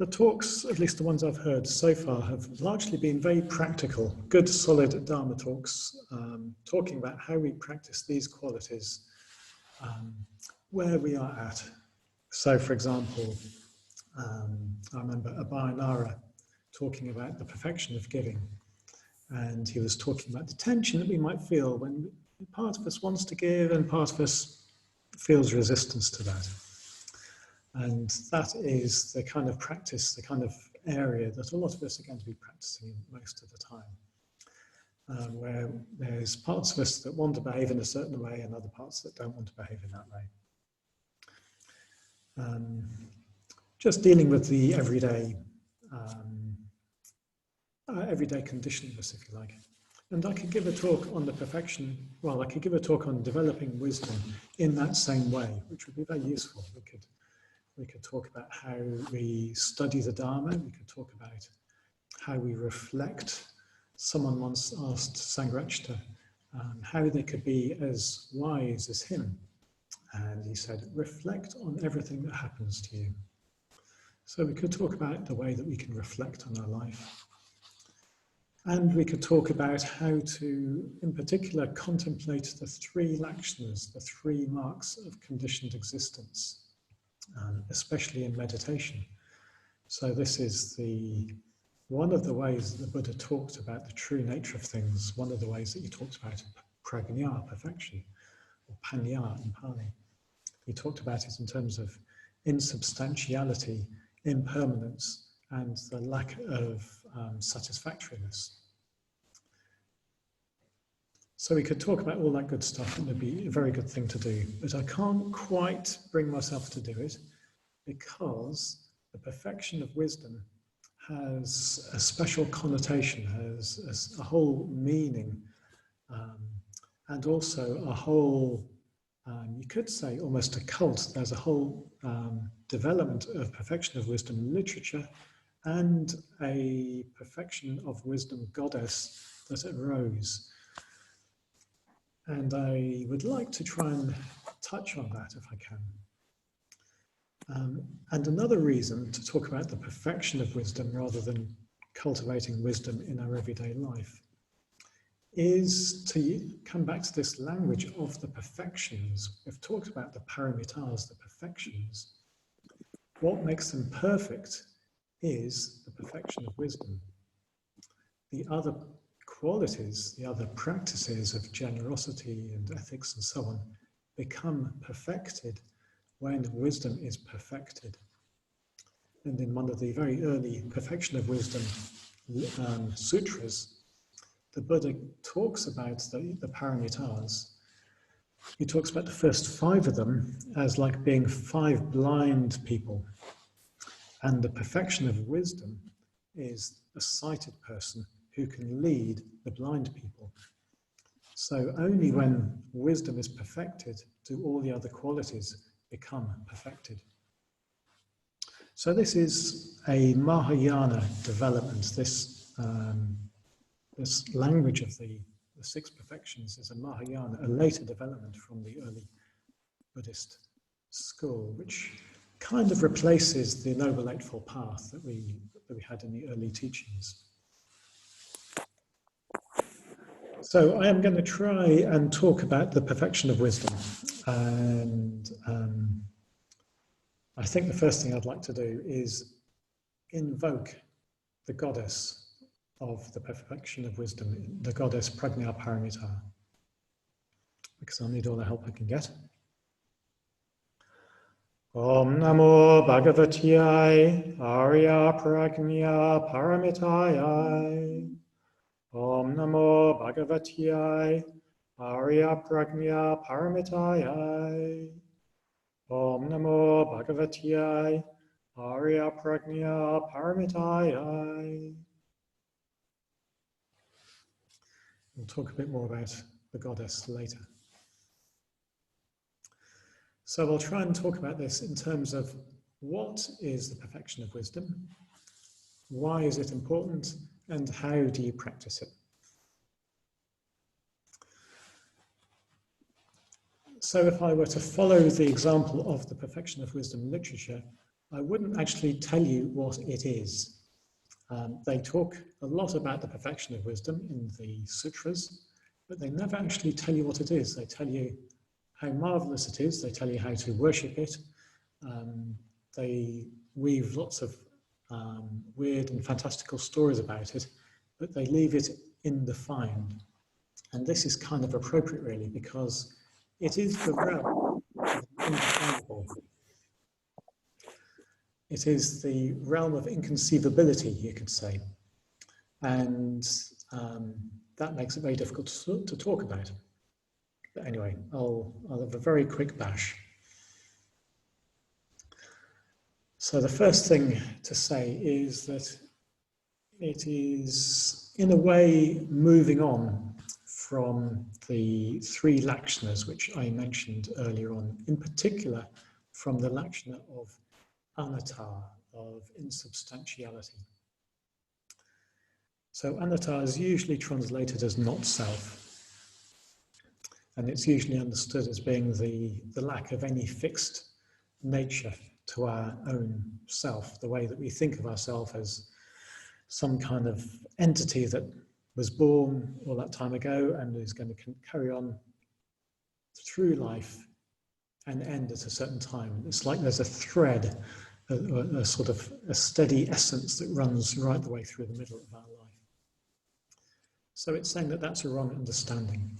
The talks, at least the ones I've heard so far, have largely been very practical, good, solid Dharma talks, talking about how we practice these qualities, where we are at. So, for example, I remember Abhayanara talking about the perfection of giving, and he was talking about the tension that we might feel when part of us wants to give and part of us feels resistance to that. And that is the kind of practice, the kind of area that a lot of us are going to be practicing most of the time, where there's parts of us that want to behave in a certain way and other parts that don't want to behave in that way. Just dealing with the everyday condition of us, if you like. And I could give a talk on the perfection, well, I could give a talk on developing wisdom in that same way, which would be very useful. We could talk about how we study the Dharma. We could talk about how we reflect. Someone once asked Sangharakshita how they could be as wise as him. And he said, reflect on everything that happens to you. So we could talk about the way that we can reflect on our life. And we could talk about how to, in particular, contemplate the three lakshanas, the three marks of conditioned existence. Especially in meditation. So this is one of the ways that the Buddha talked about the true nature of things, one of the ways that he talked about prajna, perfection, or panya in Pali. He talked about it in terms of insubstantiality, impermanence, and the lack of satisfactoriness. So we could talk about all that good stuff, and it would be a very good thing to do. But I can't quite bring myself to do it because the perfection of wisdom has a special connotation, has a whole meaning, and also a whole, you could say almost a cult. There's a whole development of perfection of wisdom literature and a perfection of wisdom goddess that arose. And I would like to try and touch on that if I can. And another reason to talk about the perfection of wisdom rather than cultivating wisdom in our everyday life is to come back to this language of the perfections. We've talked about the paramitas, the perfections. What makes them perfect is the perfection of wisdom. The other qualities, the other practices of generosity and ethics and so on become perfected when wisdom is perfected. And in one of the very early perfection of wisdom sutras, the Buddha talks about the paramitas. He talks about the first 5 of them as like being 5 blind people. And the perfection of wisdom is a sighted person who can lead the blind people. So only when wisdom is perfected do all the other qualities become perfected. So this is a Mahayana development. This language of the 6 perfections is a Mahayana, a later development from the early Buddhist school, which kind of replaces the Noble Eightfold Path that we had in the early teachings. So I am going to try and talk about the perfection of wisdom. And I think the first thing I'd like to do is invoke the goddess of the perfection of wisdom, the goddess Prajna Paramita, because I'll need all the help I can get. Om Namo Bhagavati Arya Prajna Paramitaya. Om Namo Bhagavati Arya Prajna Paramitaya. Om Namo Bhagavati Arya Prajna Paramitaya. We'll talk a bit more about the goddess later. So we'll try and talk about this in terms of what is the perfection of wisdom, why is it important, and how do you practice it? So if I were to follow the example of the perfection of wisdom literature, I wouldn't actually tell you what it is. They talk a lot about the perfection of wisdom in the sutras, but they never actually tell you what it is. They tell you how marvelous it is. They tell you how to worship it. They weave lots of weird and fantastical stories about it, but they leave it undefined. And this is kind of appropriate, really, because it is the realm of the indefinable. It is the realm of inconceivability, you could say. And that makes it very difficult to talk about. But anyway, I'll have a very quick bash. So the first thing to say is that it is, in a way, moving on from the three lakshanas which I mentioned earlier on, in particular from the lakshana of anatta, of insubstantiality. So anatta is usually translated as not self, and it's usually understood as being the lack of any fixed nature to our own self, the way that we think of ourselves as some kind of entity that was born all that time ago and is going to carry on through life and end at a certain time. It's like there's a thread, a sort of a steady essence that runs right the way through the middle of our life. So it's saying that that's a wrong understanding.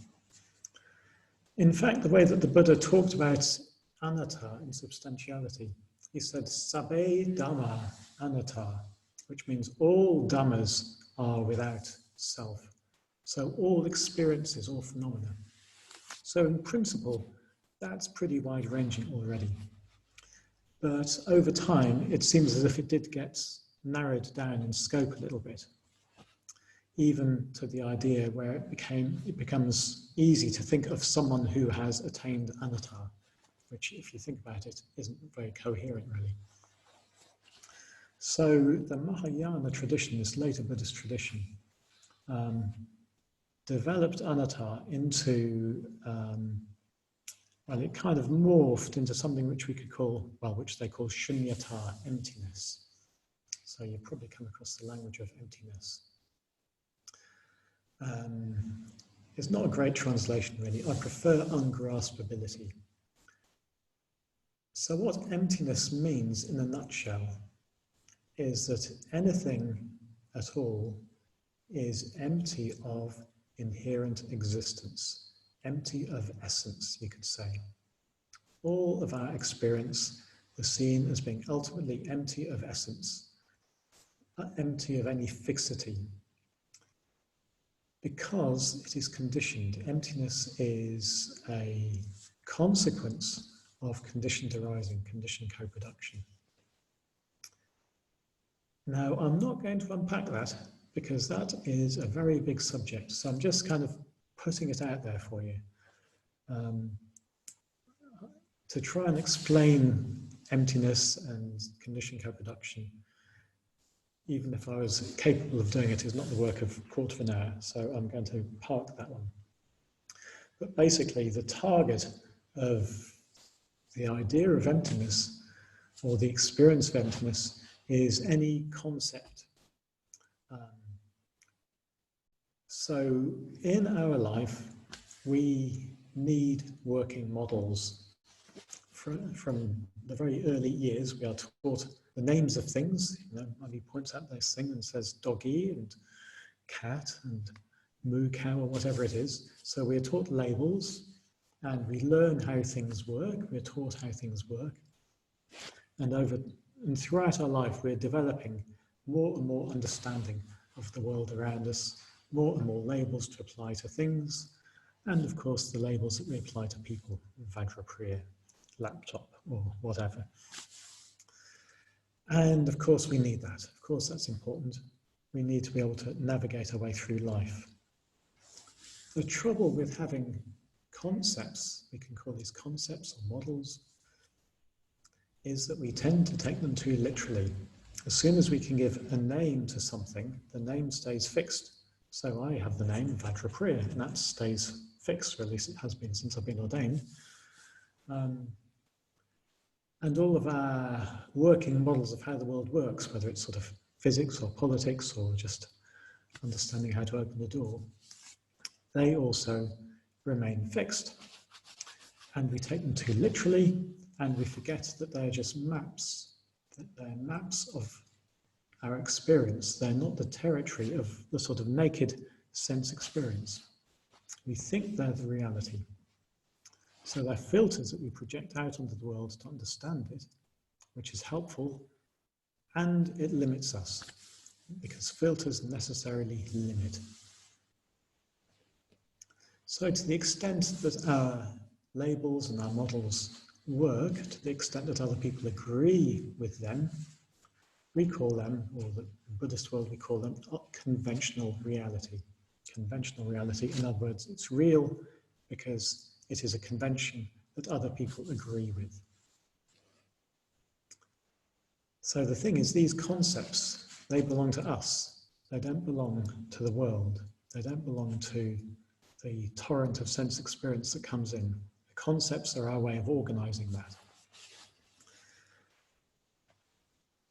In fact, the way that the Buddha talked about anatta, insubstantiality, he said, Sabbe Dhamma anatta, which means all dhammas are without self. So all experiences, all phenomena. So in principle, that's pretty wide-ranging already. But over time, it seems as if it did get narrowed down in scope a little bit, even to the idea where it becomes easy to think of someone who has attained anatta, which, if you think about it, isn't very coherent, really. So the Mahayana tradition, this later Buddhist tradition, developed anatta into, well, it kind of morphed into something which we could call, well, which they call shunyata, emptiness. So you've probably come across the language of emptiness. It's not a great translation, really. I prefer ungraspability. So what emptiness means in a nutshell is that anything at all is empty of inherent existence, empty of essence, you could say. All of our experience is seen as being ultimately empty of essence, empty of any fixity, because it is conditioned. Emptiness is a consequence of conditioned arising, conditioned co-production. Now, I'm not going to unpack that because that is a very big subject. So I'm just kind of putting it out there for you to try and explain emptiness and conditioned co-production. Even if I was capable of doing it, is not the work of a quarter of an hour. So I'm going to park that one. But basically, the target of the idea of emptiness, or the experience of emptiness, is any concept. So in our life, we need working models. From the very early years, we are taught the names of things. You know, Mummy points out this thing and says doggy and cat and moo cow or whatever it is. So we are taught labels, and we learn how things work. We're taught how things work. And throughout our life, we're developing more and more understanding of the world around us, more and more labels to apply to things, and of course the labels that we apply to people, Vajrapriya, laptop, or whatever. And of course we need that. Of course that's important. We need to be able to navigate our way through life. The trouble with having concepts, we can call these concepts or models, is that we tend to take them too literally. As soon as we can give a name to something, the name stays fixed. So I have the name Vajrapriya, and that stays fixed, or at least it has been since I've been ordained. And all of our working models of how the world works, whether it's sort of physics or politics or just understanding how to open the door, they also remain fixed. And we take them too literally, and we forget that they're just maps, that they're maps of our experience. They're not the territory of the sort of naked sense experience. We think they're the reality. So they're filters that we project out onto the world to understand it, which is helpful, and it limits us, because filters necessarily limit. So to the extent that our labels and our models work, to the extent that other people agree with them, we call them, or the Buddhist world, we call them conventional reality. Conventional reality, in other words, it's real because it is a convention that other people agree with. So the thing is, these concepts, they belong to us. They don't belong to the world. They don't belong to the torrent of sense experience that comes in. The concepts are our way of organizing that.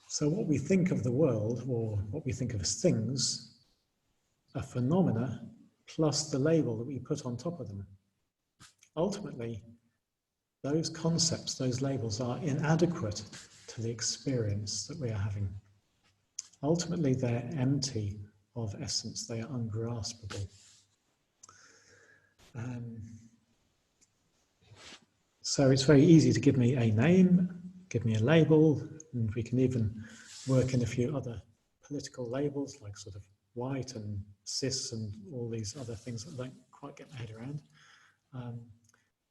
So what we think of the world, or what we think of as things, are phenomena plus the label that we put on top of them. Ultimately, those concepts, those labels, are inadequate to the experience that we are having. Ultimately, they're empty of essence. They are ungraspable. So it's very easy to give me a name, give me a label, and we can even work in a few other political labels, like sort of white and cis and all these other things that I don't quite get my head around.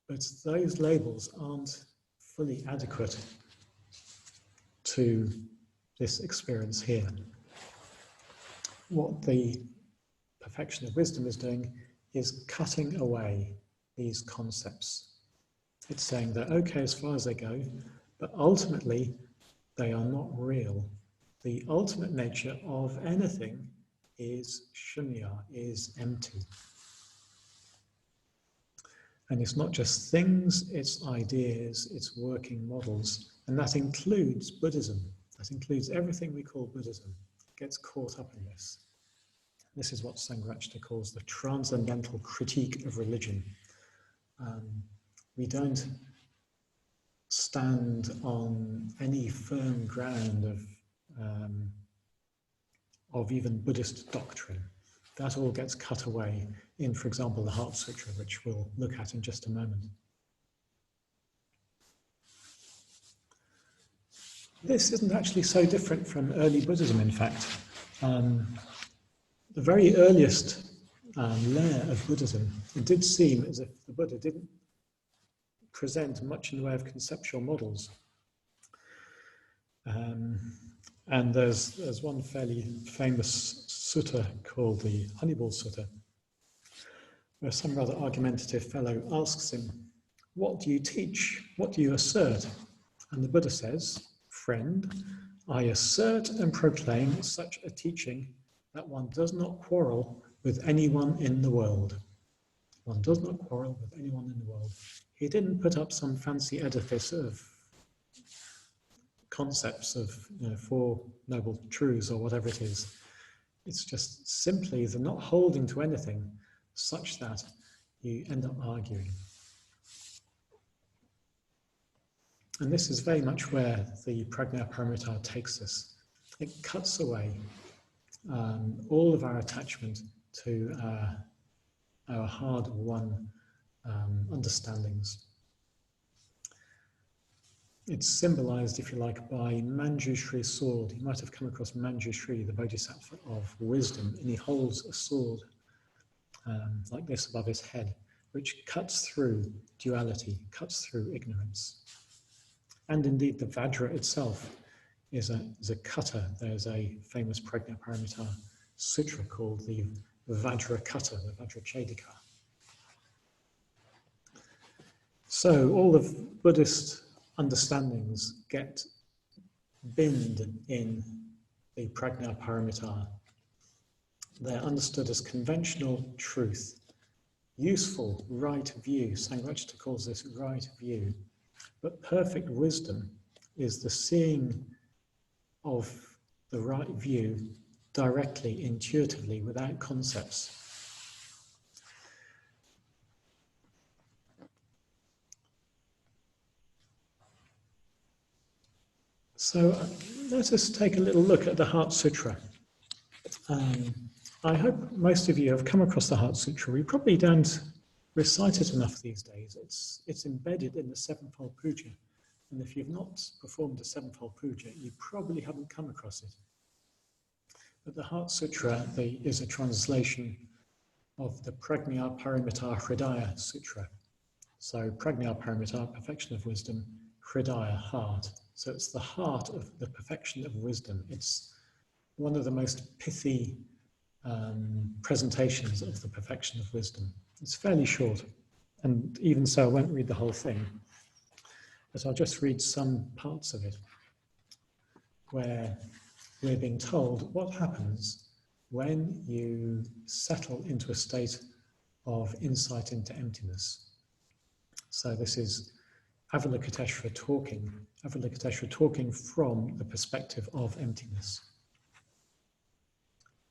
But those labels aren't fully adequate to this experience here. What the perfection of wisdom is doing is cutting away these concepts. It's saying they're okay as far as they go, but ultimately they are not real. The ultimate nature of anything is shunya, is empty. And it's not just things, it's ideas, it's working models, and that includes Buddhism. That includes everything we call Buddhism. It gets caught up in this. This is what Sangharakshita calls the transcendental critique of religion. We don't stand on any firm ground of even Buddhist doctrine. That all gets cut away in, for example, the Heart Sutra, which we'll look at in just a moment. This isn't actually so different from early Buddhism, in fact. The very earliest layer of Buddhism, it did seem as if the Buddha didn't present much in the way of conceptual models. And there's one fairly famous sutta called the Honeyball Sutta, where some rather argumentative fellow asks him, "What do you teach? What do you assert?" And the Buddha says, "Friend, I assert and proclaim such a teaching that one does not quarrel with anyone in the world." One does not quarrel with anyone in the world. He didn't put up some fancy edifice of concepts of Four Noble Truths or whatever it is. It's just simply the not holding to anything such that you end up arguing. And this is very much where the Prajnaparamita takes us. It cuts away all of our attachment to our hard-won understandings. It's symbolized, if you like, by Manjushri's sword. You might have come across Manjushri, the Bodhisattva of wisdom, and he holds a sword like this above his head, which cuts through duality, cuts through ignorance. And indeed, the Vajra itself is a cutter. There's a famous Prajnaparamita sutra called the Vajra Cutter, the Vajrachedika. So all of Buddhist understandings get binned in the Prajnaparamita. They're understood as conventional truth, useful, right view. Sangharakshita calls this right view. But perfect wisdom is the seeing of the right view directly, intuitively, without concepts. So let us take a little look at the Heart Sutra. I hope most of you have come across the Heart Sutra. We probably don't recite it enough these days. It's embedded in the Sevenfold Puja. And if you've not performed a Sevenfold Puja, you probably haven't come across it. But the Heart Sutra is a translation of the Prajna Paramita Hridaya Sutra. So Prajna Paramita, perfection of wisdom, Hridaya, heart. So it's the heart of the perfection of wisdom. It's one of the most pithy presentations of the perfection of wisdom. It's fairly short, and even so, I won't read the whole thing, but I'll just read some parts of it, where we're being told what happens when you settle into a state of insight into emptiness. So this is Avalokiteshvara talking from the perspective of emptiness.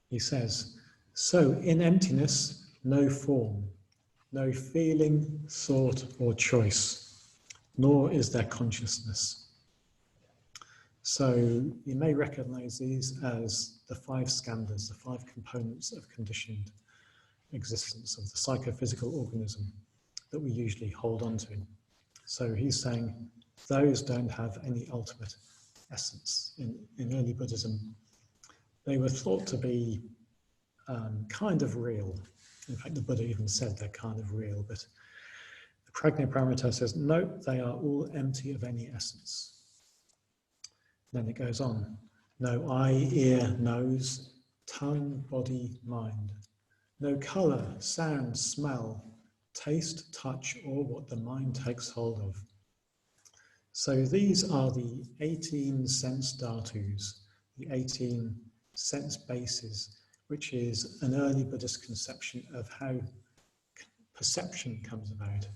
He says, so in emptiness, no form, no feeling, thought, or choice, nor is there consciousness. So you may recognize these as the 5 skandhas, the 5 components of conditioned existence of the psychophysical organism that we usually hold on to. So he's saying those don't have any ultimate essence. In early Buddhism, they were thought to be kind of real. In fact, the Buddha even said they're kind of real, but the Prajna Paramita says, no, they are all empty of any essence. Then it goes on, no eye, ear, nose, tongue, body, mind, no colour, sound, smell, taste, touch, or what the mind takes hold of. So these are the 18 sense dhatus, the 18 sense bases, which is an early Buddhist conception of how perception comes about.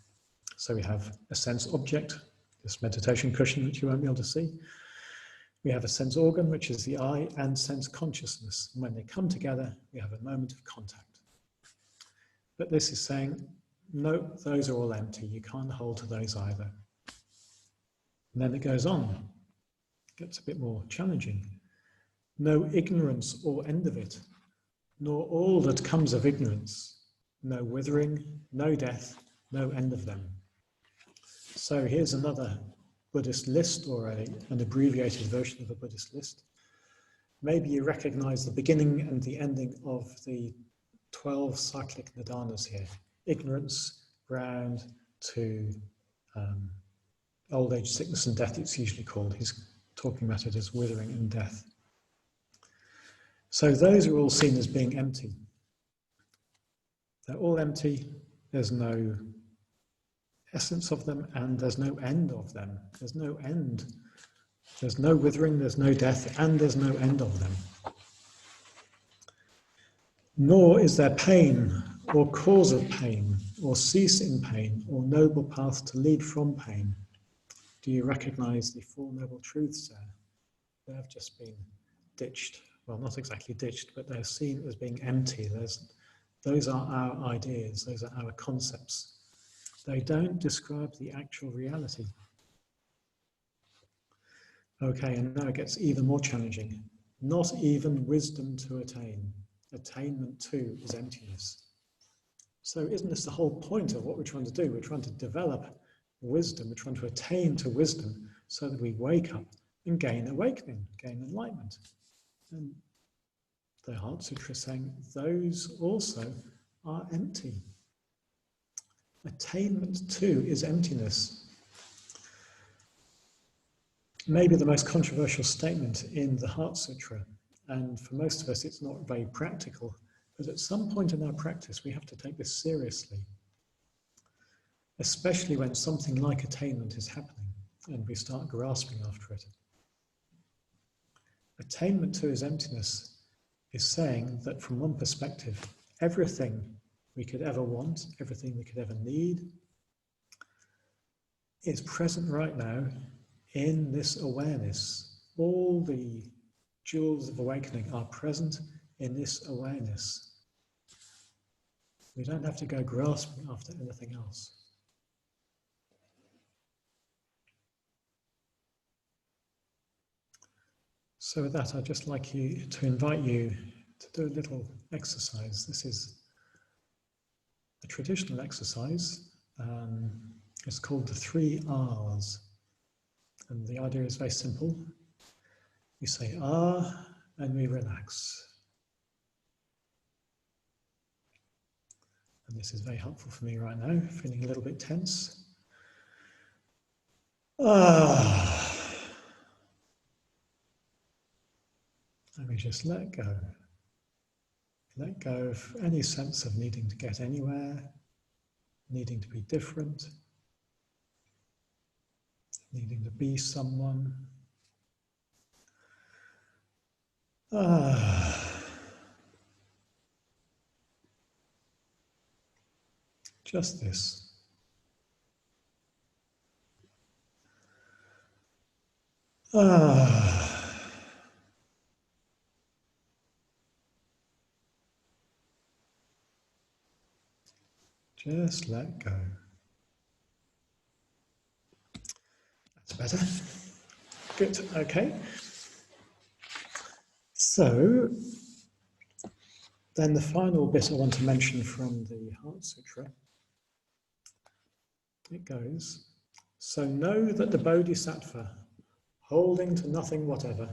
So we have a sense object, this meditation cushion which you won't be able to see. We have a sense organ, which is the eye, and sense consciousness. And when they come together, we have a moment of contact. But this is saying, no, those are all empty. You can't hold to those either. And then it goes on. It gets a bit more challenging. No ignorance or end of it, nor all that comes of ignorance. No withering, no death, no end of them. So here's another Buddhist list, or an abbreviated version of a Buddhist list. Maybe you recognize the beginning and the ending of the 12 cyclic nidanas here. Ignorance, ground to old age, sickness and death, it's usually called. He's talking about it as withering and death. So those are all seen as being empty. They're all empty, there's no essence of them, and there's no end of them. There's no end. There's no withering, there's no death, and there's no end of them. Nor is there pain, or cause of pain, or cease in pain, or noble path to lead from pain. Do you recognize the 4 noble truths there? They have just been ditched. Well, not exactly ditched, but they're seen as being empty. Those are our ideas, those are our concepts. They don't describe the actual reality. Okay, and now it gets even more challenging. Not even wisdom to attain. Attainment too is emptiness. So isn't this the whole point of what we're trying to do? We're trying to develop wisdom, we're trying to attain to wisdom so that we wake up and gain awakening, gain enlightenment. And the Heart Sutra is saying those also are empty. Attainment too is emptiness. Maybe the most controversial statement in the Heart Sutra, and for most of us it's not very practical, but at some point in our practice we have to take this seriously, especially when something like attainment is happening and we start grasping after it. Attainment to is emptiness is saying that from one perspective, everything we could ever want, everything we could ever need is present right now in this awareness. All the jewels of awakening are present in this awareness. We don't have to go grasping after anything else. So with that, I'd just like to invite you to do a little exercise. This is a traditional exercise. It's called the 3 R's. And the idea is very simple. We say R and we relax. And this is very helpful for me right now, feeling a little bit tense. Ah. And we just let go. Let go of any sense of needing to get anywhere, needing to be different, needing to be someone. Just this. Just let go. That's better. Good, okay. So, then the final bit I want to mention from the Heart Sutra, it goes, so know that the Bodhisattva, holding to nothing whatever,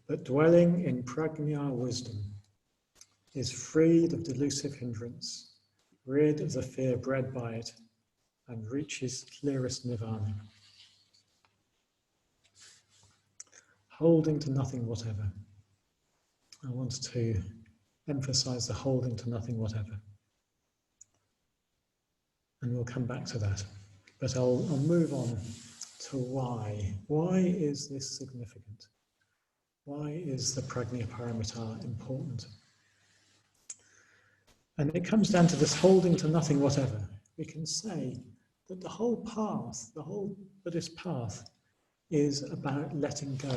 but dwelling in prajna wisdom, is freed of delusive hindrance, rid of the fear bred by it, and reaches clearest nirvana. Holding to nothing whatever. I want to emphasize the holding to nothing whatever. And we'll come back to that. But I'll move on to why. Why is this significant? Why is the prajna paramita important? And it comes down to this holding to nothing whatever. We can say that the whole path, the whole Buddhist path, is about letting go.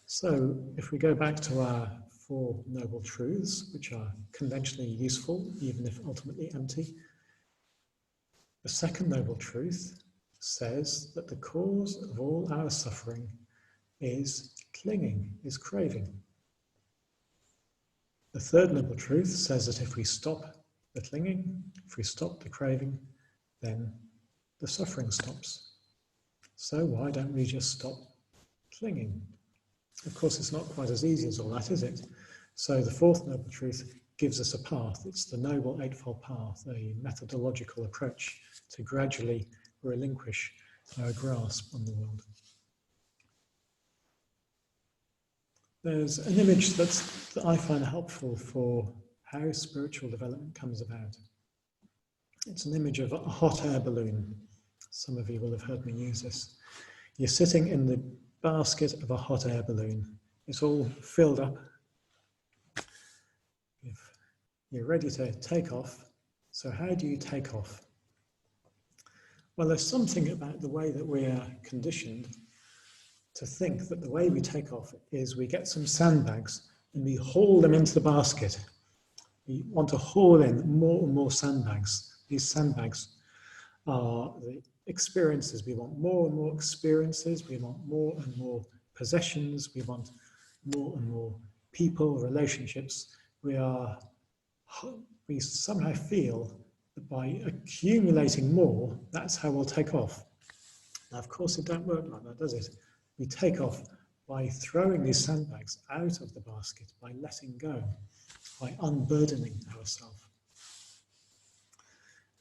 So if we go back to our 4 Noble Truths, which are conventionally useful, even if ultimately empty, the second Noble Truth says that the cause of all our suffering is clinging, is craving. The third Noble Truth says that if we stop the clinging, if we stop the craving, then the suffering stops. So why don't we just stop clinging? Of course, it's not quite as easy as all that, is it? So the fourth Noble Truth gives us a path. It's the Noble Eightfold Path, a methodological approach to gradually relinquish our grasp on the world. There's an image that I find helpful for how spiritual development comes about. It's an image of a hot air balloon. Some of you will have heard me use this. You're sitting in the basket of a hot air balloon. It's all filled up. You're ready to take off. So how do you take off? Well, there's something about the way that we are conditioned to think that the way we take off is we get some sandbags and we haul them into the basket. We want to haul in more and more sandbags. These sandbags are the experiences. We want more and more experiences. We want more and more possessions. We want more and more people, relationships. We somehow feel that by accumulating more, that's how we'll take off. Now, of course, it don't work like that, does it? We take off by throwing these sandbags out of the basket, by letting go, by unburdening ourselves.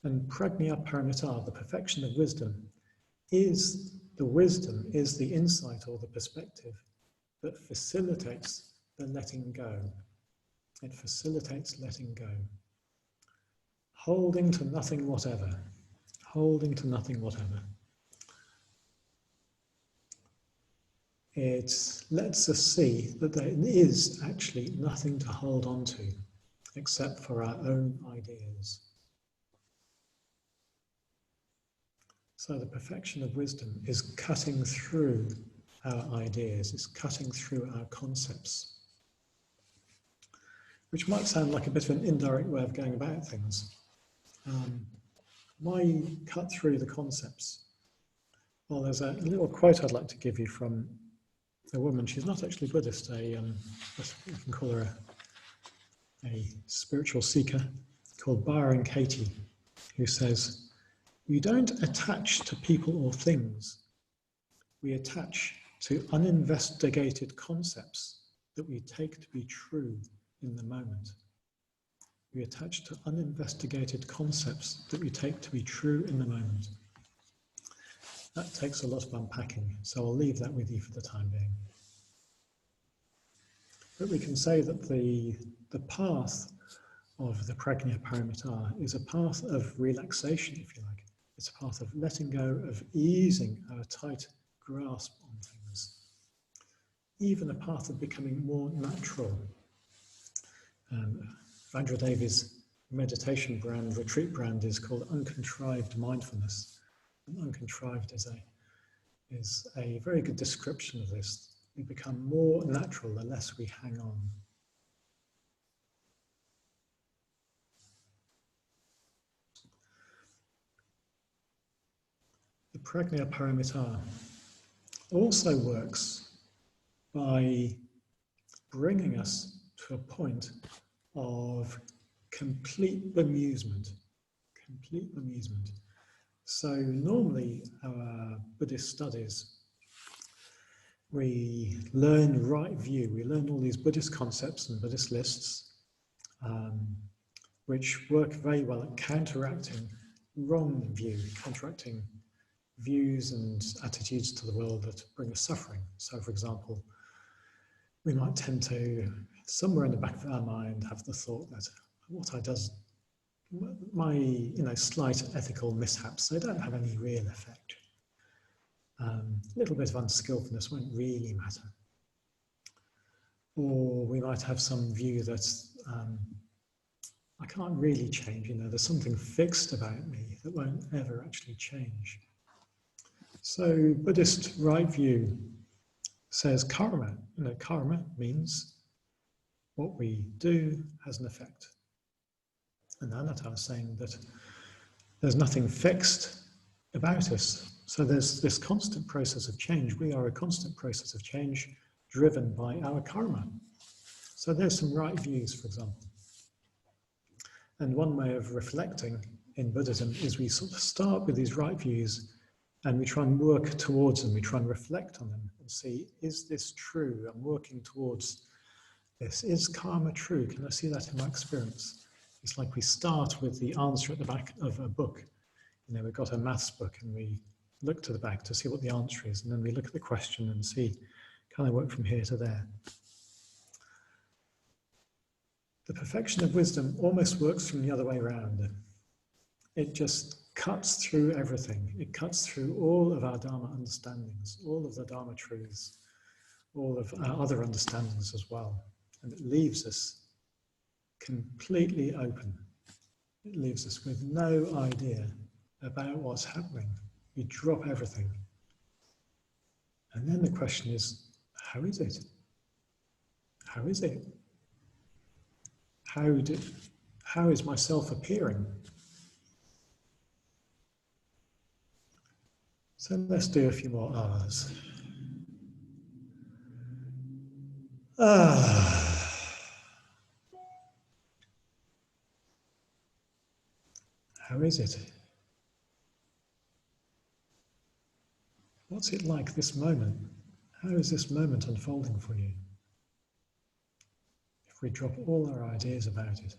And prajna paramita, the perfection of wisdom, is the insight or the perspective that facilitates the letting go. It facilitates letting go. Holding to nothing whatever. Holding to nothing whatever. It lets us see that there is actually nothing to hold on to except for our own ideas. So the perfection of wisdom is cutting through our ideas, it's cutting through our concepts, which might sound like a bit of an indirect way of going about things. Why cut through the concepts? Well, there's a little quote I'd like to give you from a woman. She's not actually Buddhist, we can call her a spiritual seeker called Byron Katie, who says, "We don't attach to people or things. We attach to uninvestigated concepts that we take to be true in the moment." We attach to uninvestigated concepts that we take to be true in the moment. That takes a lot of unpacking, so I'll leave that with you for the time being. But we can say that the path of the Prajna Paramitā is a path of relaxation, if you like. It's a path of letting go, of easing our tight grasp on things. Even a path of becoming more natural. Vajradevi's meditation brand, retreat brand, is called Uncontrived Mindfulness. And uncontrived is a very good description of this. We become more natural the less we hang on. The Prajna Paramitā also works by bringing us to a point of complete bemusement. Complete bemusement. So normally our Buddhist studies, we learn right view. We learn all these Buddhist concepts and Buddhist lists, which work very well at counteracting wrong view, counteracting views and attitudes to the world that bring us suffering. So, for example, we might tend to, somewhere in the back of our mind, have the thought that what I does, my slight ethical mishaps, they don't have any real effect. A little bit of unskillfulness won't really matter. Or we might have some view that I can't really change, there's something fixed about me that won't ever actually change. So Buddhist right view says karma. Karma means what we do has an effect. And Anatta is saying that there's nothing fixed about us. So there's this constant process of change. We are a constant process of change driven by our karma. So there's some right views, for example. And one way of reflecting in Buddhism is we sort of start with these right views and we try and work towards them. We try and reflect on them and see, is this true? I'm working towards this. Is karma true? Can I see that in my experience? It's like we start with the answer at the back of a book. We've got a maths book and we look to the back to see what the answer is. And then we look at the question and see, can I work from here to there? The perfection of wisdom almost works from the other way around. It just cuts through everything. It cuts through all of our Dharma understandings, all of the Dharma truths, all of our other understandings as well. And it leaves us completely open. It leaves us with no idea about what's happening. We drop everything. And then the question is, how is it? How is it? How is myself appearing? So let's do a few more R's. How is it? What's it like this moment? How is this moment unfolding for you? If we drop all our ideas about it.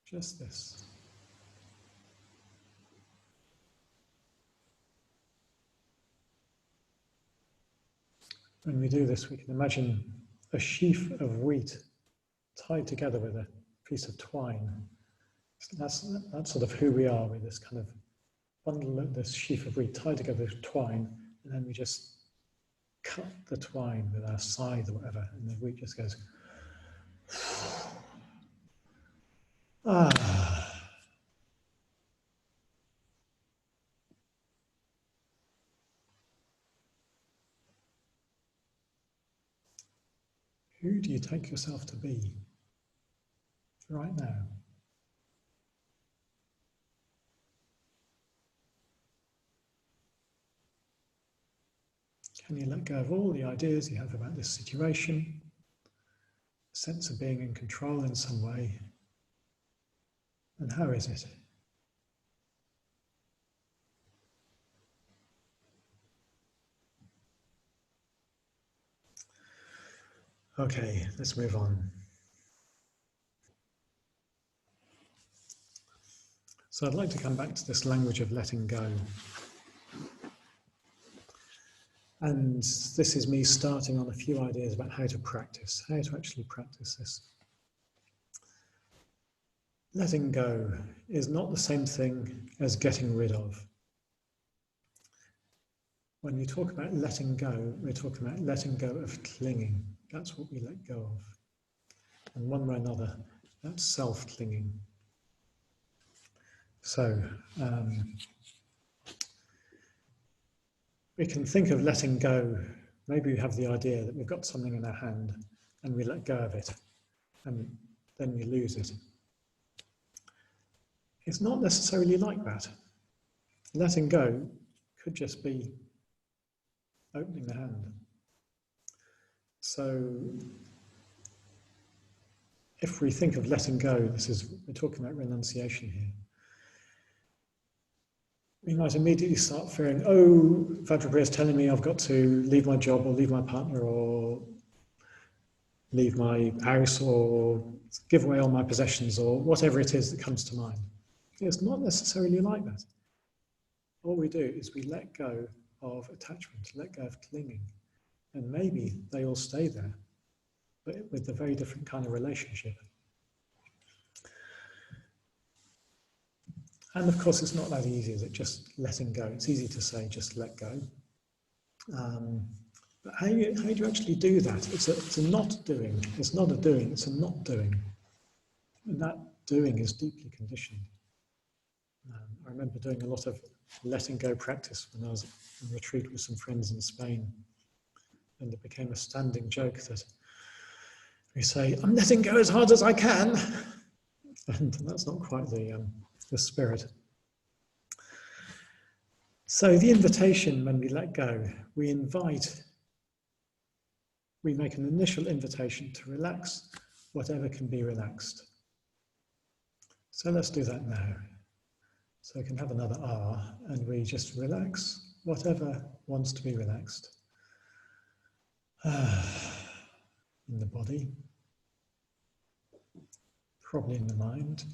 Just this. When we do this, we can imagine a sheaf of wheat tied together with a piece of twine. That's sort of who we are, with this kind of bundle of this sheaf of wheat tied together with twine, and then we just cut the twine with our scythe or whatever, and the root just goes, ah. Who do you take yourself to be right now? Can you let go of all the ideas you have about this situation, a sense of being in control in some way? And how is it? Okay, let's move on. So I'd like to come back to this language of letting go. And this is me starting on a few ideas about how to practice, how to actually practice this. Letting go is not the same thing as getting rid of. When we talk about letting go, we're talking about letting go of clinging. That's what we let go of. And one way or another, that's self-clinging. So, we can think of letting go. Maybe we have the idea that we've got something in our hand and we let go of it and then we lose it. It's not necessarily like that. Letting go could just be opening the hand. So if we think of letting go, we're talking about renunciation here. We might immediately start fearing, oh, Vajrapriya is telling me I've got to leave my job or leave my partner or leave my house or give away all my possessions or whatever it is that comes to mind. It's not necessarily like that. All we do is we let go of attachment, let go of clinging, and maybe they all stay there, but with a very different kind of relationship. And of course, it's not that easy, is it? Just letting go. It's easy to say, just let go. But how do you actually do that? It's a not doing. It's not a doing, it's a not doing. And that doing is deeply conditioned. I remember doing a lot of letting go practice when I was on retreat with some friends in Spain. And it became a standing joke that we say, I'm letting go as hard as I can. And that's not quite the spirit. So the invitation when we let go, we make an initial invitation to relax whatever can be relaxed. So let's do that now. So we can have another R and we just relax whatever wants to be relaxed. In the body, probably in the mind.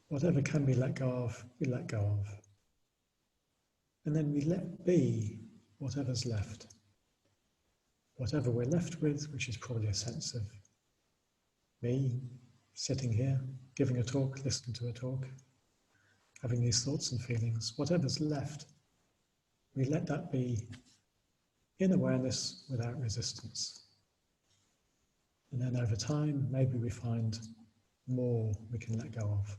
Whatever can be let go of, we let go of. And then we let be whatever's left. Whatever we're left with, which is probably a sense of me sitting here, giving a talk, listening to a talk, having these thoughts and feelings, whatever's left, we let that be in awareness without resistance. And then over time, maybe we find more we can let go of.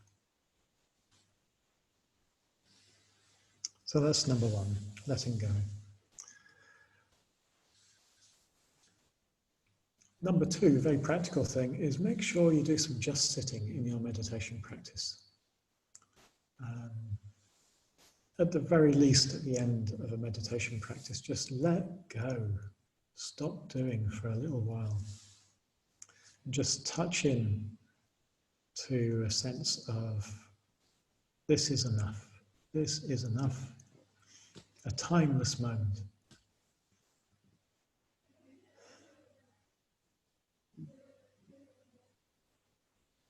So that's number one, letting go. Number two, very practical thing, is make sure you do some just sitting in your meditation practice. At the very least, at the end of a meditation practice, just let go. Stop doing for a little while. Just touch in to a sense of, this is enough. This is enough. A timeless moment.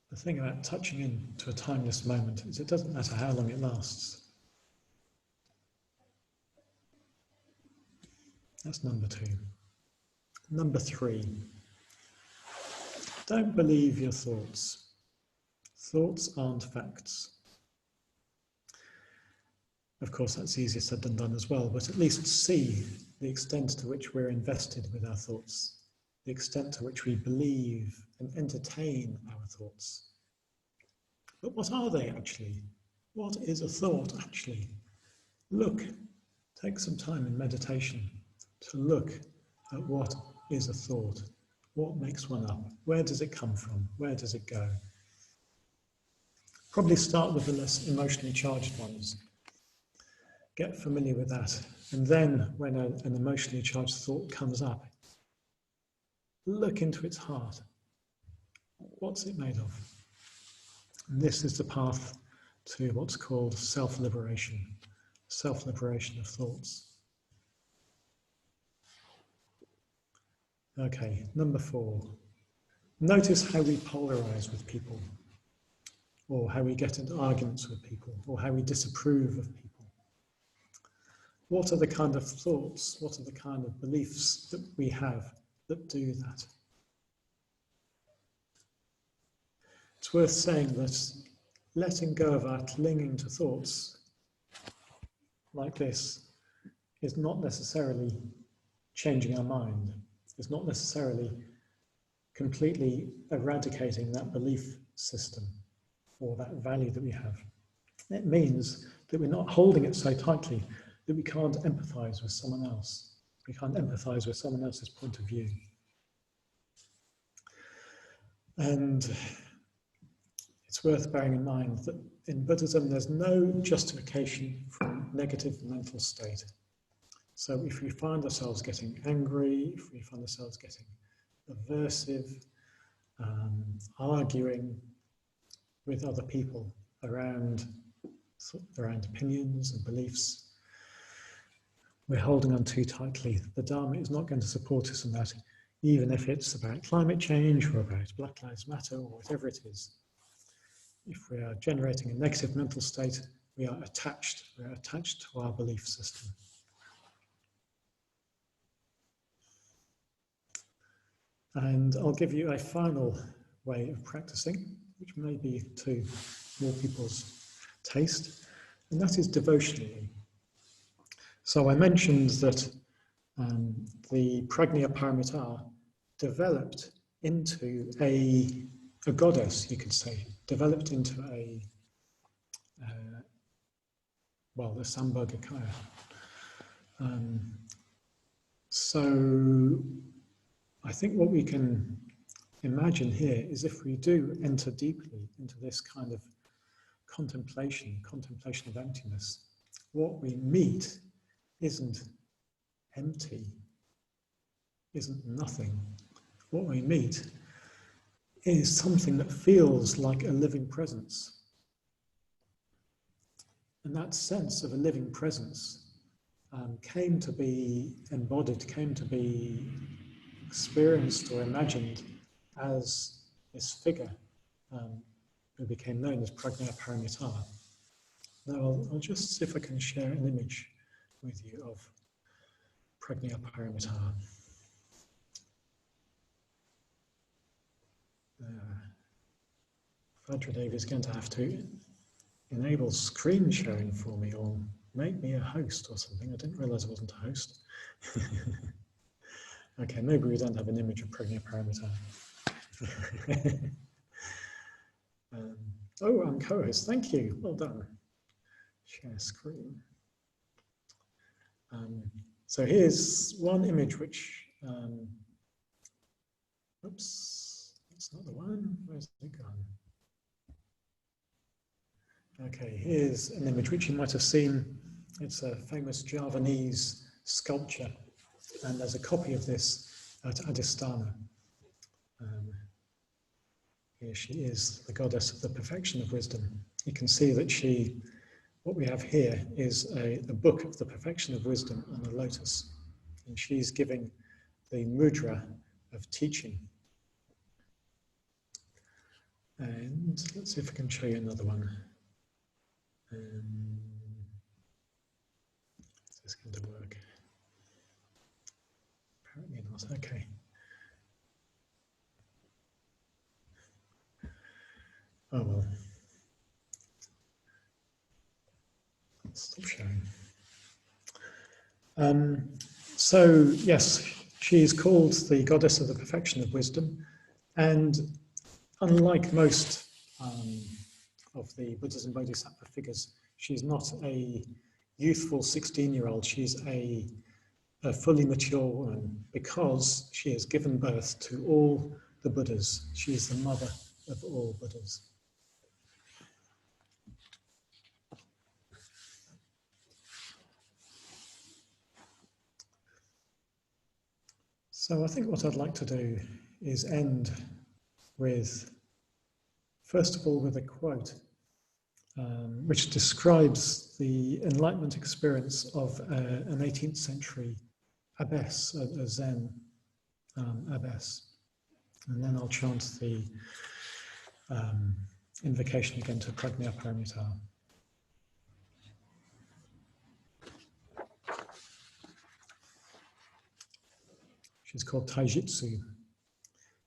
The thing about touching in to a timeless moment is it doesn't matter how long it lasts. That's number two. Number three, don't believe your thoughts. Thoughts aren't facts. Of course, that's easier said than done as well, but at least see the extent to which we're invested with our thoughts, the extent to which we believe and entertain our thoughts. But what are they actually? What is a thought actually? Look, take some time in meditation to look at what is a thought. What makes one up? Where does it come from? Where does it go? Probably start with the less emotionally charged ones. Get familiar with that. And then when an emotionally charged thought comes up, look into its heart. What's it made of? And this is the path to what's called self-liberation of thoughts. Okay, number 4. Notice how we polarize with people, or how we get into arguments with people, or how we disapprove of people. What are the kind of thoughts, what are the kind of beliefs that we have that do that? It's worth saying that letting go of our clinging to thoughts like this is not necessarily changing our mind. It's not necessarily completely eradicating that belief system or that value that we have. It means that we're not holding it so tightly that we can't empathize with someone else. We can't empathize with someone else's point of view. And it's worth bearing in mind that in Buddhism, there's no justification for a negative mental state. So if we find ourselves getting angry, if we find ourselves getting aversive, arguing with other people around opinions and beliefs, we're holding on too tightly. The Dharma is not going to support us in that, even if it's about climate change or about Black Lives Matter or whatever it is. If we are generating a negative mental state, we are attached to our belief system. And I'll give you a final way of practicing, which may be to more people's taste, and that is devotionally. So I mentioned that the Prajna Paramita developed into a goddess, you could say, developed into the Sambhogakaya. So I think what we can imagine here is if we do enter deeply into this kind of contemplation of emptiness, what we meet isn't empty, isn't nothing. What we meet is something that feels like a living presence. And that sense of a living presence came to be embodied, came to be experienced or imagined as this figure who became known as Prajna Paramita. Now I'll just see if I can share an image with you of Prajna Paramita. Vajradev is going to have to enable screen sharing for me or make me a host or something. I didn't realize I wasn't a host. Okay, maybe we don't have an image of Prajna Paramita. I'm co-host, thank you, well done. Share screen. So here's one image which, oops, that's not the one, where's it gone? Okay, here's an image which you might have seen. It's a famous Javanese sculpture, and there's a copy of this at Adhisthana. Here she is, the goddess of the perfection of wisdom. You can see that what we have here is a book of the perfection of wisdom on a lotus. And she's giving the mudra of teaching. And let's see if I can show you another one. Is this going to work? Apparently not, okay. Oh well. Stop sharing. So yes, she is called the goddess of the perfection of wisdom, and unlike most of the Buddhas and Bodhisattva figures, she's not a youthful 16-year-old. She's a fully mature woman because she has given birth to all the Buddhas. She is the mother of all Buddhas. So I think what I'd like to do is end with, first of all, with a quote which describes the enlightenment experience of an 18th century abbess, a Zen abbess. And then I'll chant the invocation again to Prajna Paramita. She's called Taijitsu.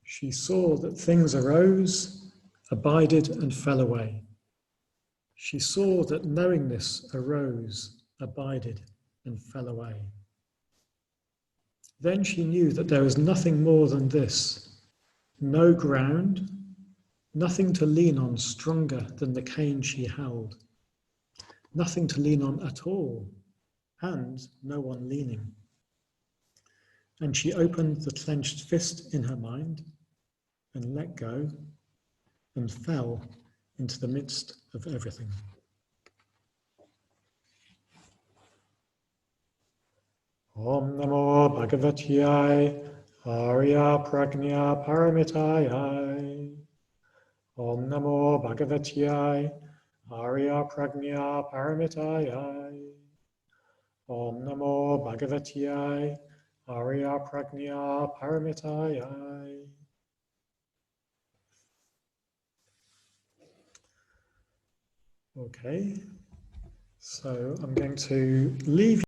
She saw that things arose, abided, and fell away. She saw that knowingness arose, abided, and fell away. Then she knew that there was nothing more than this, no ground, nothing to lean on stronger than the cane she held, nothing to lean on at all, and no one leaning. And she opened the clenched fist in her mind and let go and fell into the midst of everything. Om Namo Bhagavati Arya Prajna Paramitaya. Om Namo Bhagavati Arya Prajna Paramitaya. Om Namo Bhagavati Arya Prajna Paramitaya. Okay, so I'm going to leave